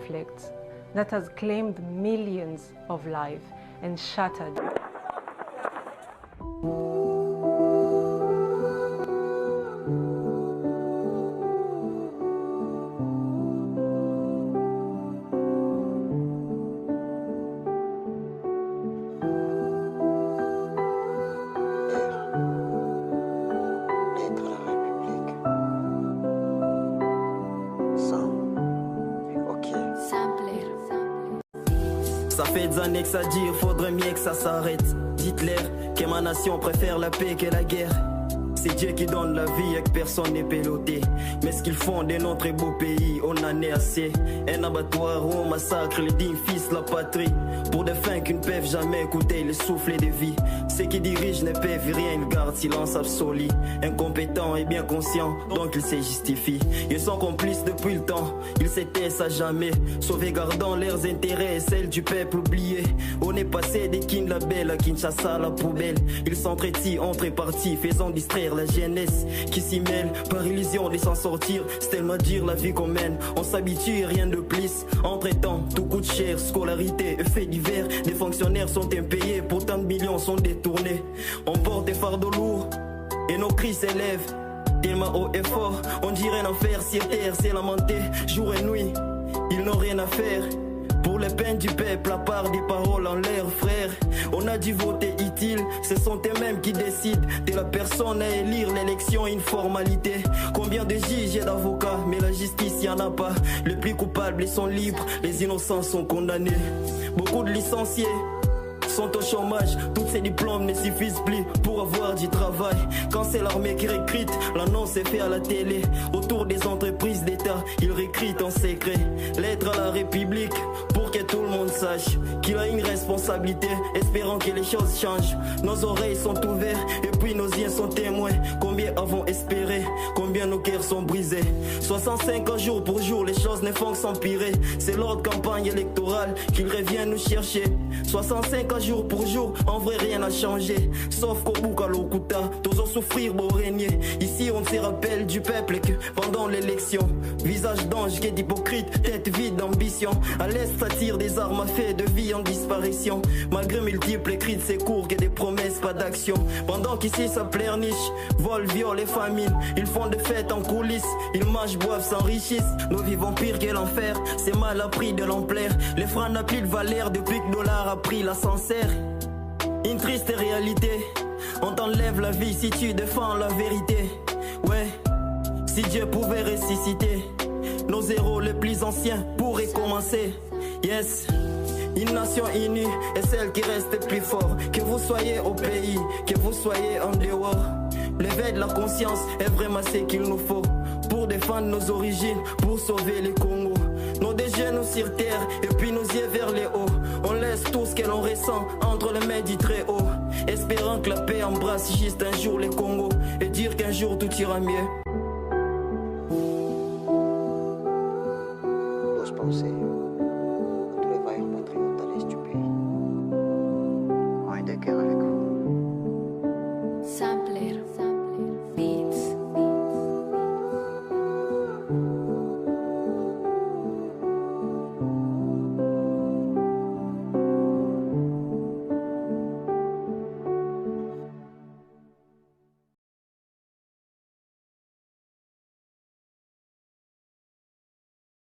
conflict that has claimed millions of lives and shattered Ça fait des années que ça dure, faudrait mieux que ça s'arrête. Dites-leur que ma nation préfère la paix que la guerre. C'est Dieu qui donne la vie et que personne n'est peloté. Mais ce qu'ils font de notre beau pays, on en est assez. Un abattoir où on massacre les dignes fils de la patrie. Pour des fins qui ne peuvent jamais écouter le souffle de vie. Ceux qui dirigent ne peuvent rien, ils gardent silence absolu. Incompétents et bien conscients, donc ils se justifient. Ils sont complices depuis le temps, ils se taisent à jamais. Sauvegardant leurs intérêts et celles du peuple oublié. On est passé des King Label à Kinshasa à la poubelle. Ils s'entretient entre partis, faisant distraire la jeunesse qui s'y mêle par illusion de s'en sortir. C'est tellement dire la vie qu'on mène. On s'habitue et rien de plus. Entre temps, tout coûte cher. Scolarité, effets divers. Des fonctionnaires sont impayés, pourtant de millions sont détournés. On porte des fardeaux lourds et nos cris s'élèvent tellement haut et fort. On dirait un enfer sur terre, c'est lamenté jour et nuit. Ils n'ont rien à faire pour les peines du peuple, à part des paroles en l'air, frère. On a dû voter utile, ce sont eux-mêmes qui décident de la personne à élire. L'élection est une formalité. Combien de juges et d'avocats, mais la justice y en a pas. Les plus coupables ils sont libres, les innocents sont condamnés. Beaucoup de licenciés sont au chômage, tous ces diplômes ne suffisent plus pour avoir du travail. Quand c'est l'armée qui recrute, l'annonce est faite à la télé. Autour des entreprises d'État, ils recrutent en secret. Lettre à la République pour que tout le monde sache qu'il a une responsabilité, espérant que les choses changent. Nos oreilles sont ouvertes et puis nos yeux sont témoins. Combien avons espéré, combien nos cœurs sont brisés. 65 ans jour pour jour, les choses ne font que s'empirer. C'est l'ordre campagne électorale qu'il revient nous chercher. 65 ans jour pour jour, en vrai rien n'a changé. Sauf qu'au bout qu'à l'Okuta, tous ont souffrir beau régner. Ici on se rappelle du peuple que pendant l'élection, visage d'ange qui est hypocrite, tête vide d'ambition. À l'est ça tire des armes à feu de vie en disparition. Malgré multiples cris de secours, que des promesses, pas d'action. Pendant qu'ici ça pleurniche, vol, viol et famine. Ils font des fêtes en coulisses, ils mangent, boivent, s'enrichissent. Nous vivons pire que l'enfer, c'est mal appris de l'ampleur. Les francs n'ont plus de valeur depuis que dollar a pris l'ascenseur. Une triste réalité, on t'enlève la vie si tu défends la vérité. Ouais, si Dieu pouvait ressusciter nos héros les plus anciens pourraient commencer. Yes, une nation unie est celle qui reste plus fort. Que vous soyez au pays, que vous soyez en dehors, l'éveil de la conscience est vraiment ce qu'il nous faut pour défendre nos origines, pour sauver les Congos. Nos deux genoux sur terre et puis nos yeux vers les hauts. On laisse tout ce que l'on ressent entre les mains du très haut, espérant que la paix embrasse juste un jour les Congos et dire qu'un jour tout ira mieux. Ose penser.